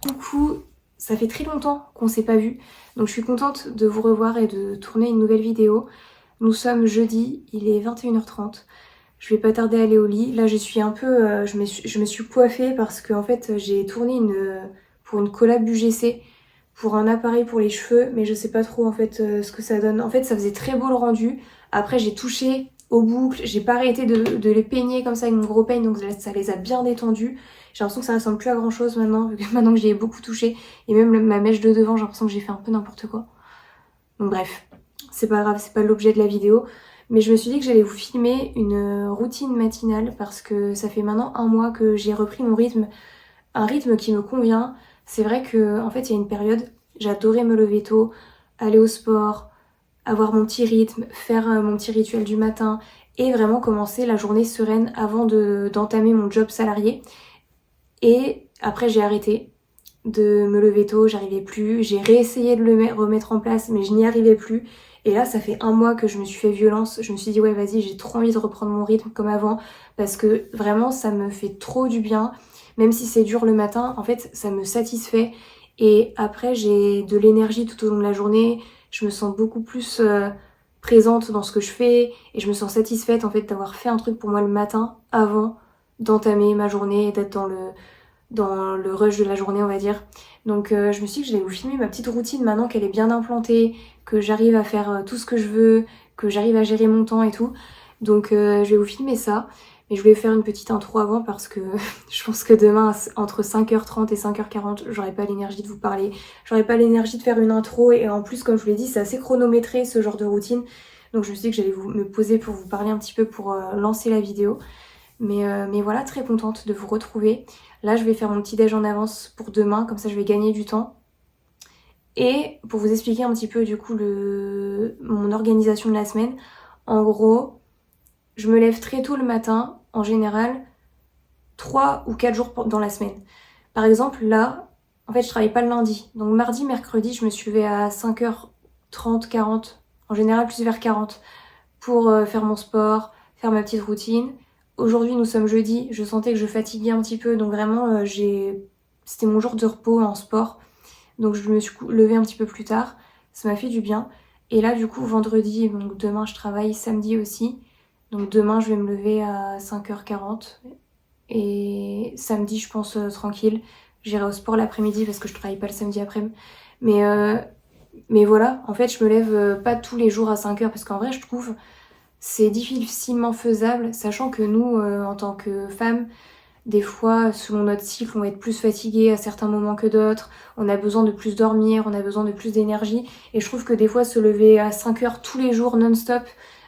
Coucou, ça fait très longtemps qu'on s'est pas vu, donc je suis contente de vous revoir et de tourner une nouvelle vidéo. Nous sommes jeudi, il est 21h30. Je vais pas tarder à aller au lit. Là je suis un peu, je me suis coiffée parce que en fait j'ai tourné pour une collab UGC pour un appareil pour les cheveux, mais je sais pas trop en fait ce que ça donne. En fait ça faisait très beau le rendu. Après j'ai touché aux boucles, j'ai pas arrêté de les peigner comme ça avec mon gros peigne, donc ça les a bien détendus. J'ai l'impression que ça ressemble plus à grand chose maintenant, vu que maintenant que j'y ai beaucoup touché. Et même ma mèche de devant, j'ai l'impression que j'ai fait un peu n'importe quoi. Donc bref, c'est pas grave, c'est pas l'objet de la vidéo. Mais je me suis dit que j'allais vous filmer une routine matinale parce que ça fait maintenant un mois que j'ai repris mon rythme. Un rythme qui me convient. C'est vrai que en fait il y a une période, j'adorais me lever tôt, aller au sport, avoir mon petit rythme, faire mon petit rituel du matin et vraiment commencer la journée sereine avant d'entamer mon job salarié. Et après j'ai arrêté de me lever tôt, j'arrivais plus, j'ai réessayé de le remettre en place mais je n'y arrivais plus. Et là ça fait un mois que je me suis fait violence, je me suis dit ouais vas-y j'ai trop envie de reprendre mon rythme comme avant parce que vraiment ça me fait trop du bien, même si c'est dur le matin, en fait ça me satisfait et après j'ai de l'énergie tout au long de la journée, je me sens beaucoup plus présente dans ce que je fais et je me sens satisfaite en fait d'avoir fait un truc pour moi le matin avant d'entamer ma journée et d'être dans le rush de la journée on va dire. Donc je me suis dit que j'allais vous filmer ma petite routine maintenant qu'elle est bien implantée, que j'arrive à faire tout ce que je veux, que j'arrive à gérer mon temps et tout. Donc je vais vous filmer ça. Mais je voulais faire une petite intro avant parce que je pense que demain entre 5h30 et 5h40 j'aurai pas l'énergie de vous parler. J'aurai pas l'énergie de faire une intro et en plus comme je vous l'ai dit c'est assez chronométré ce genre de routine. Donc je me suis dit que j'allais me poser pour vous parler un petit peu pour lancer la vidéo. Mais voilà, très contente de vous retrouver. Là, je vais faire mon petit déj en avance pour demain, comme ça je vais gagner du temps. Et pour vous expliquer un petit peu du coup mon organisation de la semaine, en gros, je me lève très tôt le matin, en général, 3 ou 4 jours dans la semaine. Par exemple, là, en fait, je travaille pas le lundi. Donc mardi, mercredi, je me suis levée à 5h30, 40, en général plus vers 40, pour faire mon sport, faire ma petite routine. Aujourd'hui, nous sommes jeudi, je sentais que je fatiguais un petit peu, donc vraiment, c'était mon jour de repos en sport. Donc je me suis levée un petit peu plus tard, ça m'a fait du bien. Et là, du coup, vendredi, donc demain, je travaille, samedi aussi. Donc demain, je vais me lever à 5h40. Et samedi, je pense, tranquille. J'irai au sport l'après-midi parce que je travaille pas le samedi après-midi. Mais voilà, en fait, je me lève pas tous les jours à 5h parce qu'en vrai, je trouve c'est difficilement faisable, sachant que nous, en tant que femmes, des fois, selon notre cycle, on va être plus fatigué à certains moments que d'autres, on a besoin de plus dormir, on a besoin de plus d'énergie, et je trouve que des fois, se lever à 5h tous les jours non-stop,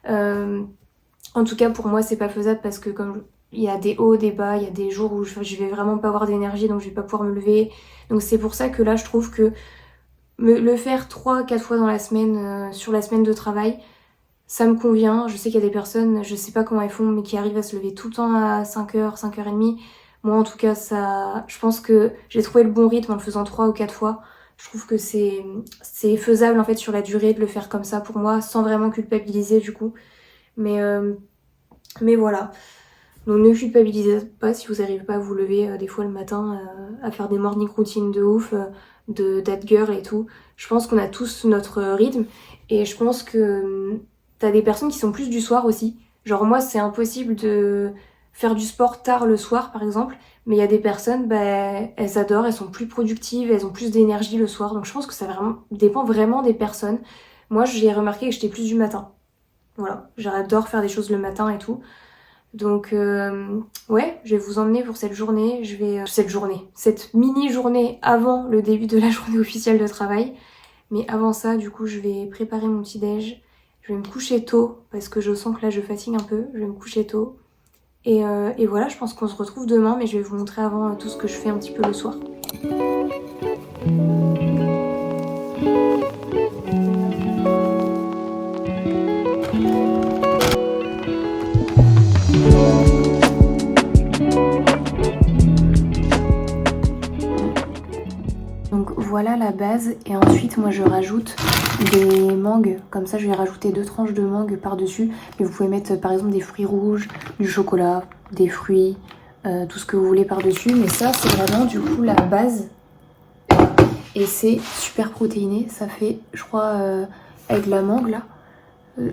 en tout cas pour moi, c'est pas faisable parce que comme il y a des hauts, des bas, il y a des jours où je vais vraiment pas avoir d'énergie, donc je vais pas pouvoir me lever. Donc c'est pour ça que là, je trouve que le faire 3-4 fois dans la semaine, sur la semaine de travail, ça me convient. Je sais qu'il y a des personnes, je sais pas comment elles font, mais qui arrivent à se lever tout le temps à 5h, 5h30. Moi, en tout cas, je pense que j'ai trouvé le bon rythme en le faisant 3 ou 4 fois. Je trouve que c'est faisable, en fait, sur la durée de le faire comme ça pour moi, sans vraiment culpabiliser, du coup. Mais voilà. Donc, ne culpabilisez pas si vous n'arrivez pas à vous lever des fois le matin, à faire des morning routines de ouf, de that girl et tout. Je pense qu'on a tous notre rythme. Et je pense que t'as des personnes qui sont plus du soir aussi. Genre moi, c'est impossible de faire du sport tard le soir, par exemple. Mais il y a des personnes, bah, elles adorent, elles sont plus productives, elles ont plus d'énergie le soir. Donc je pense que ça dépend vraiment des personnes. Moi, j'ai remarqué que j'étais plus du matin. Voilà, j'adore faire des choses le matin et tout. Donc ouais, je vais vous emmener pour cette journée. Cette mini-journée avant le début de la journée officielle de travail. Mais avant ça, du coup, je vais préparer mon petit déj. Je vais me coucher tôt parce que je sens que là, je fatigue un peu. Je vais me coucher tôt. Et voilà, je pense qu'on se retrouve demain, mais je vais vous montrer avant tout ce que je fais un petit peu le soir. la base et ensuite moi je rajoute des mangues. Comme ça je vais rajouter 2 tranches de mangue par-dessus. Mais vous pouvez mettre par exemple des fruits rouges, du chocolat, des fruits, tout ce que vous voulez par-dessus. Mais ça c'est vraiment du coup la base. Et c'est super protéiné. Ça fait, je crois, avec la mangue là.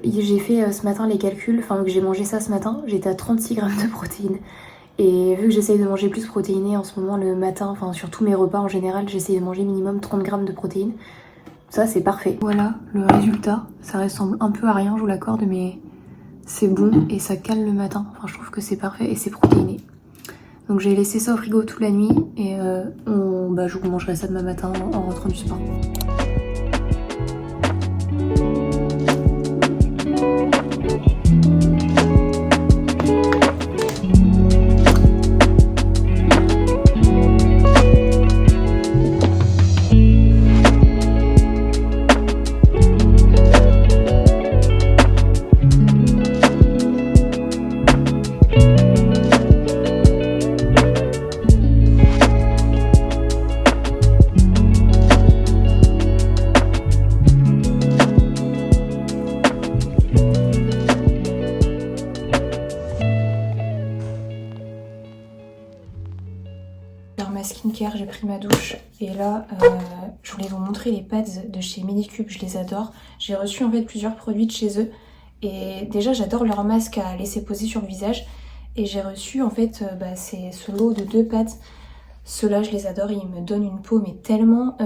J'ai fait ce matin les calculs, enfin que j'ai mangé ça ce matin, j'étais à 36 grammes de protéines. Et vu que j'essaye de manger plus protéiné en ce moment le matin, enfin sur tous mes repas en général, j'essaye de manger minimum 30 grammes de protéines. Ça c'est parfait. Voilà le résultat, ça ressemble un peu à rien, je vous l'accorde, mais c'est bon et ça cale le matin. Enfin je trouve que c'est parfait et c'est protéiné. Donc j'ai laissé ça au frigo toute la nuit et je vous mangerai ça demain matin en rentrant du sport. Ma skincare, j'ai pris ma douche et là je voulais vous montrer les pads de chez Medicube, je les adore. J'ai reçu en fait plusieurs produits de chez eux et déjà j'adore leur masque à laisser poser sur le visage et j'ai reçu en fait c'est ce lot de 2 pads. Ceux-là je les adore, ils me donnent une peau mais tellement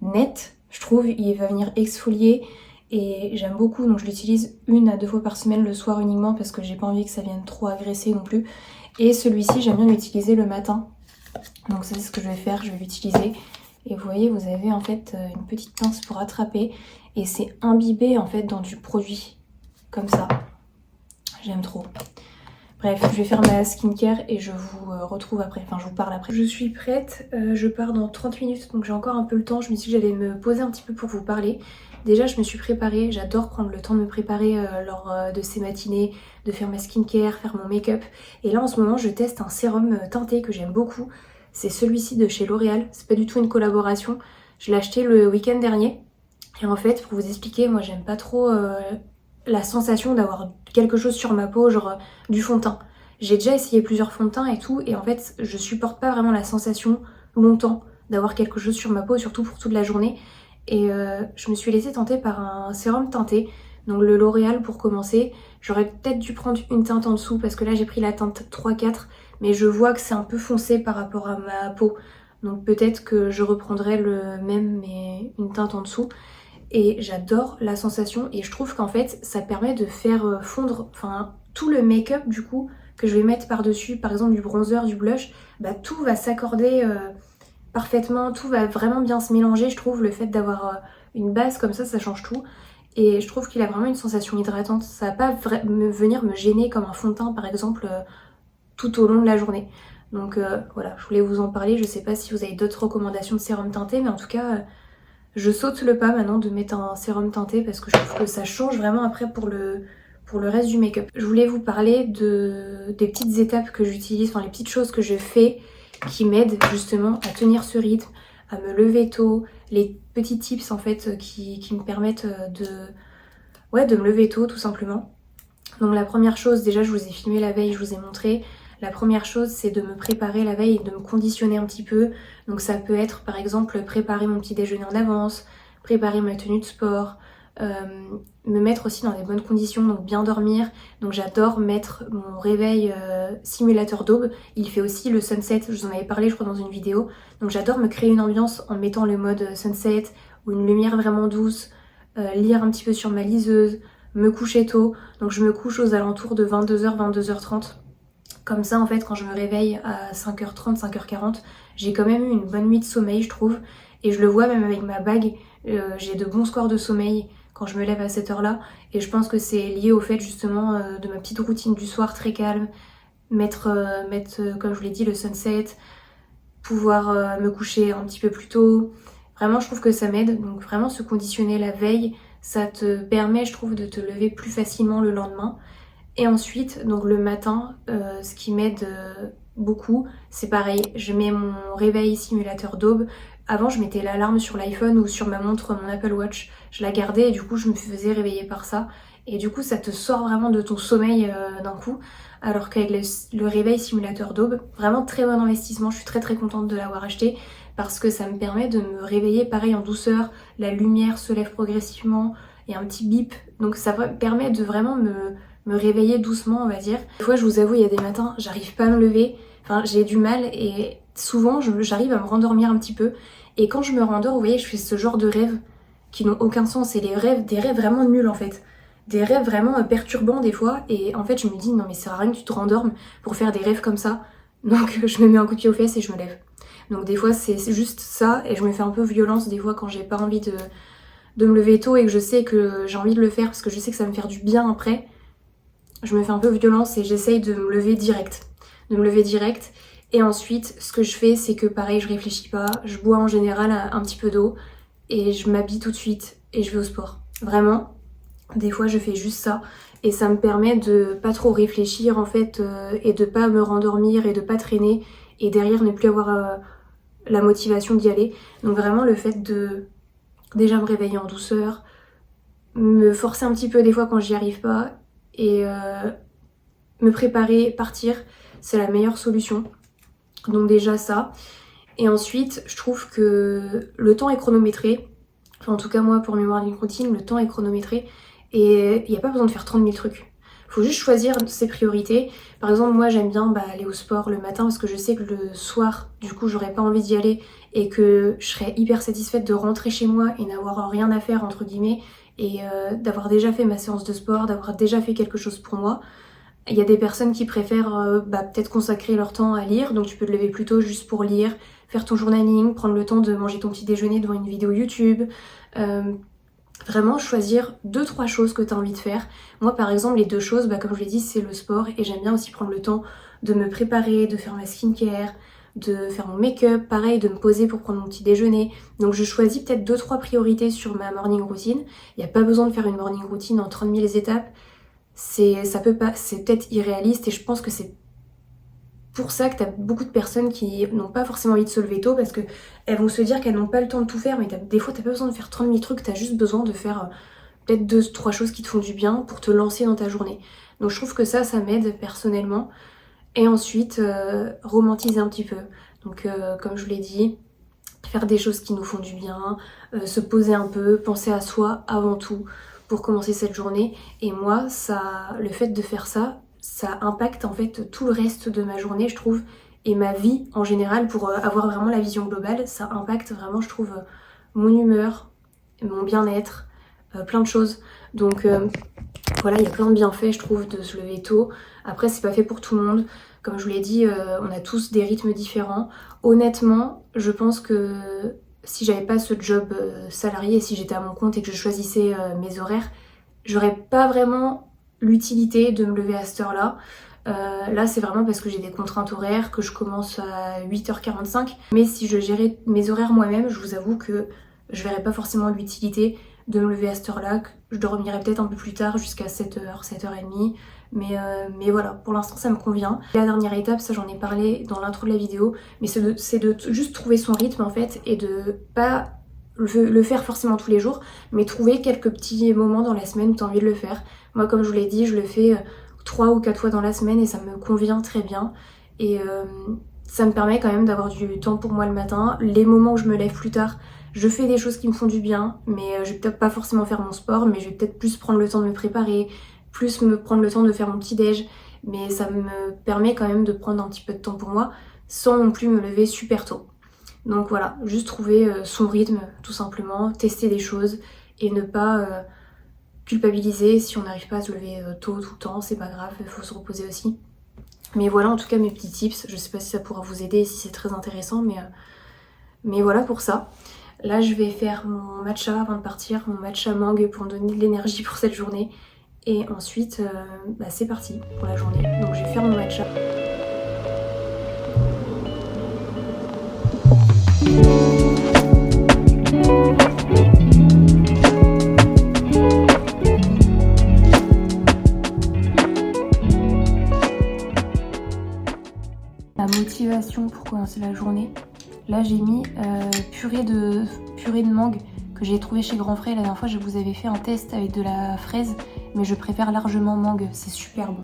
nette, je trouve. Il va venir exfolier et j'aime beaucoup, donc je l'utilise 1 à 2 fois par semaine le soir uniquement parce que j'ai pas envie que ça vienne trop agresser non plus. Et celui-ci j'aime bien l'utiliser le matin. Donc ça c'est ce que je vais faire, je vais l'utiliser. Et vous voyez, vous avez en fait une petite pince pour attraper. Et c'est imbibé en fait dans du produit. Comme ça. J'aime trop. Bref, je vais faire ma skincare et je vous retrouve après. Enfin, je vous parle après. Je suis prête, je pars dans 30 minutes. Donc j'ai encore un peu le temps. Je me suis dit que j'allais me poser un petit peu pour vous parler. Déjà, je me suis préparée. J'adore prendre le temps de me préparer lors de ces matinées. De faire ma skincare, faire mon make-up. Et là, en ce moment, je teste un sérum teinté que j'aime beaucoup. C'est celui-ci de chez L'Oréal. C'est pas du tout une collaboration. Je l'ai acheté le week-end dernier. Et en fait, pour vous expliquer, moi, j'aime pas trop la sensation d'avoir quelque chose sur ma peau, genre du fond de teint. J'ai déjà essayé plusieurs fonds de teint et tout. Et en fait, je supporte pas vraiment la sensation longtemps d'avoir quelque chose sur ma peau, surtout pour toute la journée. Et je me suis laissée tenter par un sérum teinté. Donc le L'Oréal pour commencer. J'aurais peut-être dû prendre une teinte en dessous parce que là j'ai pris la teinte 3-4. Mais je vois que c'est un peu foncé par rapport à ma peau. Donc peut-être que je reprendrai le même mais une teinte en dessous. Et j'adore la sensation et je trouve qu'en fait ça permet de faire fondre tout le make-up du coup que je vais mettre par-dessus. Par exemple du bronzer, du blush. Tout va s'accorder parfaitement. Tout va vraiment bien se mélanger. Je trouve le fait d'avoir une base comme ça change tout. Et je trouve qu'il a vraiment une sensation hydratante. Ça va pas venir me gêner comme un fond de teint par exemple tout au long de la journée. Donc voilà, je voulais vous en parler. Je sais pas si vous avez d'autres recommandations de sérum teinté, mais en tout cas, je saute le pas maintenant de mettre un sérum teinté parce que je trouve que ça change vraiment après pour le reste du make-up. Je voulais vous parler des petites étapes que j'utilise, enfin les petites choses que je fais qui m'aident justement à tenir ce rythme, à me lever tôt, les petits tips en fait qui me permettent de me lever tôt tout simplement. Donc la première chose, déjà je vous ai filmé la veille, je vous ai montré. La première chose c'est de me préparer la veille et de me conditionner un petit peu. Donc ça peut être par exemple préparer mon petit déjeuner en avance, préparer ma tenue de sport, me mettre aussi dans des bonnes conditions, donc bien dormir. Donc j'adore mettre mon réveil simulateur d'aube. Il fait aussi le sunset, je vous en avais parlé je crois dans une vidéo. Donc j'adore me créer une ambiance en mettant le mode sunset ou une lumière vraiment douce, lire un petit peu sur ma liseuse, me coucher tôt. Donc je me couche aux alentours de 22h, 22h30. Comme ça en fait quand je me réveille à 5h30, 5h40, j'ai quand même eu une bonne nuit de sommeil je trouve. Et je le vois même avec ma bague, j'ai de bons scores de sommeil quand je me lève à cette heure-là. Et je pense que c'est lié au fait justement de ma petite routine du soir très calme. Mettre comme je vous l'ai dit, le sunset, pouvoir me coucher un petit peu plus tôt. Vraiment je trouve que ça m'aide. Donc vraiment se conditionner la veille, ça te permet je trouve de te lever plus facilement le lendemain. Et ensuite, donc le matin, ce qui m'aide beaucoup, c'est pareil, je mets mon réveil simulateur d'aube, Avant je mettais l'alarme sur l'iPhone ou sur ma montre, mon Apple Watch, je la gardais et du coup je me faisais réveiller par ça. Et du coup ça te sort vraiment de ton sommeil d'un coup. Alors qu'avec le réveil simulateur d'aube, vraiment très bon investissement, je suis très contente de l'avoir acheté parce que ça me permet de me réveiller pareil en douceur, la lumière se lève progressivement, il y a un petit bip, donc ça permet de vraiment me réveiller doucement on va dire. Des fois je vous avoue il y a des matins j'arrive pas à me lever, enfin j'ai du mal et souvent j'arrive à me rendormir un petit peu et quand je me rendors vous voyez je fais ce genre de rêves qui n'ont aucun sens et des rêves vraiment nuls en fait. Des rêves vraiment perturbants des fois et en fait je me dis non mais ça sert à rien que tu te rendormes pour faire des rêves comme ça, donc je me mets un coup de pied aux fesses et je me lève. Donc des fois c'est juste ça et je me fais un peu violence des fois quand j'ai pas envie de me lever tôt et que je sais que j'ai envie de le faire parce que je sais que ça va me faire du bien après. Je me fais un peu violence et j'essaye de me lever direct. Et ensuite ce que je fais c'est que pareil je réfléchis pas, je bois en général un petit peu d'eau et je m'habille tout de suite et je vais au sport. Vraiment, des fois je fais juste ça et ça me permet de pas trop réfléchir en fait et de pas me rendormir et de pas traîner et derrière ne plus avoir la motivation d'y aller. Donc vraiment le fait de déjà me réveiller en douceur, me forcer un petit peu des fois quand j'y arrive pas et me préparer, partir, c'est la meilleure solution. Donc déjà ça. Et ensuite je trouve que le temps est chronométré. Enfin, en tout cas moi pour mes morning routines le temps est chronométré et il n'y a pas besoin de faire 30 000 trucs. Faut juste choisir ses priorités. Par exemple, moi j'aime bien aller au sport le matin parce que je sais que le soir, du coup, j'aurais pas envie d'y aller et que je serais hyper satisfaite de rentrer chez moi et n'avoir rien à faire, entre guillemets, et d'avoir déjà fait ma séance de sport, d'avoir déjà fait quelque chose pour moi. Il y a des personnes qui préfèrent peut-être consacrer leur temps à lire, donc tu peux te lever plus tôt juste pour lire, faire ton journaling, prendre le temps de manger ton petit déjeuner devant une vidéo YouTube. Vraiment choisir 2-3 choses que tu as envie de faire. Moi par exemple les 2 choses, comme je l'ai dit, c'est le sport et j'aime bien aussi prendre le temps de me préparer, de faire ma skincare, de faire mon make-up, pareil de me poser pour prendre mon petit déjeuner. Donc je choisis peut-être 2-3 priorités sur ma morning routine. Il n'y a pas besoin de faire une morning routine en 30 000 étapes. C'est peut-être irréaliste et je pense que c'est pour ça que t'as beaucoup de personnes qui n'ont pas forcément envie de se lever tôt parce que elles vont se dire qu'elles n'ont pas le temps de tout faire, mais des fois t'as pas besoin de faire 30 000 trucs, t'as juste besoin de faire peut-être 2-3 choses qui te font du bien pour te lancer dans ta journée. Donc je trouve que ça m'aide personnellement. Et ensuite, romantiser un petit peu. Donc comme je vous l'ai dit, faire des choses qui nous font du bien, se poser un peu, penser à soi avant tout pour commencer cette journée. Et moi, le fait de faire ça impacte en fait tout le reste de ma journée, je trouve, et ma vie en général, pour avoir vraiment la vision globale, ça impacte vraiment, je trouve, mon humeur, mon bien-être, plein de choses. Donc voilà, il y a plein de bienfaits, je trouve, de se lever tôt. Après, c'est pas fait pour tout le monde. Comme je vous l'ai dit, on a tous des rythmes différents. Honnêtement, je pense que si j'avais pas ce job salarié, si j'étais à mon compte et que je choisissais mes horaires, j'aurais pas vraiment l'utilité de me lever à cette heure-là. Là, c'est vraiment parce que j'ai des contraintes horaires, que je commence à 8h45. Mais si je gérais mes horaires moi-même, je vous avoue que je verrais pas forcément l'utilité de me lever à cette heure-là, que je dormirais peut-être un peu plus tard, jusqu'à 7h, 7h30. Mais voilà, pour l'instant ça me convient. La dernière étape, ça j'en ai parlé dans l'intro de la vidéo, mais c'est de juste trouver son rythme en fait et de pas le faire forcément tous les jours, mais trouver quelques petits moments dans la semaine où tu as envie de le faire. Moi comme je vous l'ai dit, je le fais 3 ou 4 fois dans la semaine et ça me convient très bien. Et ça me permet quand même d'avoir du temps pour moi le matin. Les moments où je me lève plus tard, je fais des choses qui me font du bien, mais je vais peut-être pas forcément faire mon sport, mais je vais peut-être plus prendre le temps de me préparer, plus me prendre le temps de faire mon petit déj, mais ça me permet quand même de prendre un petit peu de temps pour moi sans non plus me lever super tôt. Donc voilà, juste trouver son rythme tout simplement, tester des choses et ne pas culpabiliser si on n'arrive pas à se lever tôt tout le temps, c'est pas grave, il faut se reposer aussi. Mais voilà en tout cas mes petits tips, je sais pas si ça pourra vous aider, si c'est très intéressant, mais voilà pour ça. Là je vais faire mon matcha avant de partir, mon matcha mangue pour me donner de l'énergie pour cette journée. Et ensuite, c'est parti pour la journée. Donc je vais faire mon matcha. La motivation pour commencer la journée, Là j'ai mis purée de mangue que j'ai trouvé chez Grand Frais. La dernière fois je vous avais fait un test avec de la fraise, mais je préfère largement mangue, c'est super bon.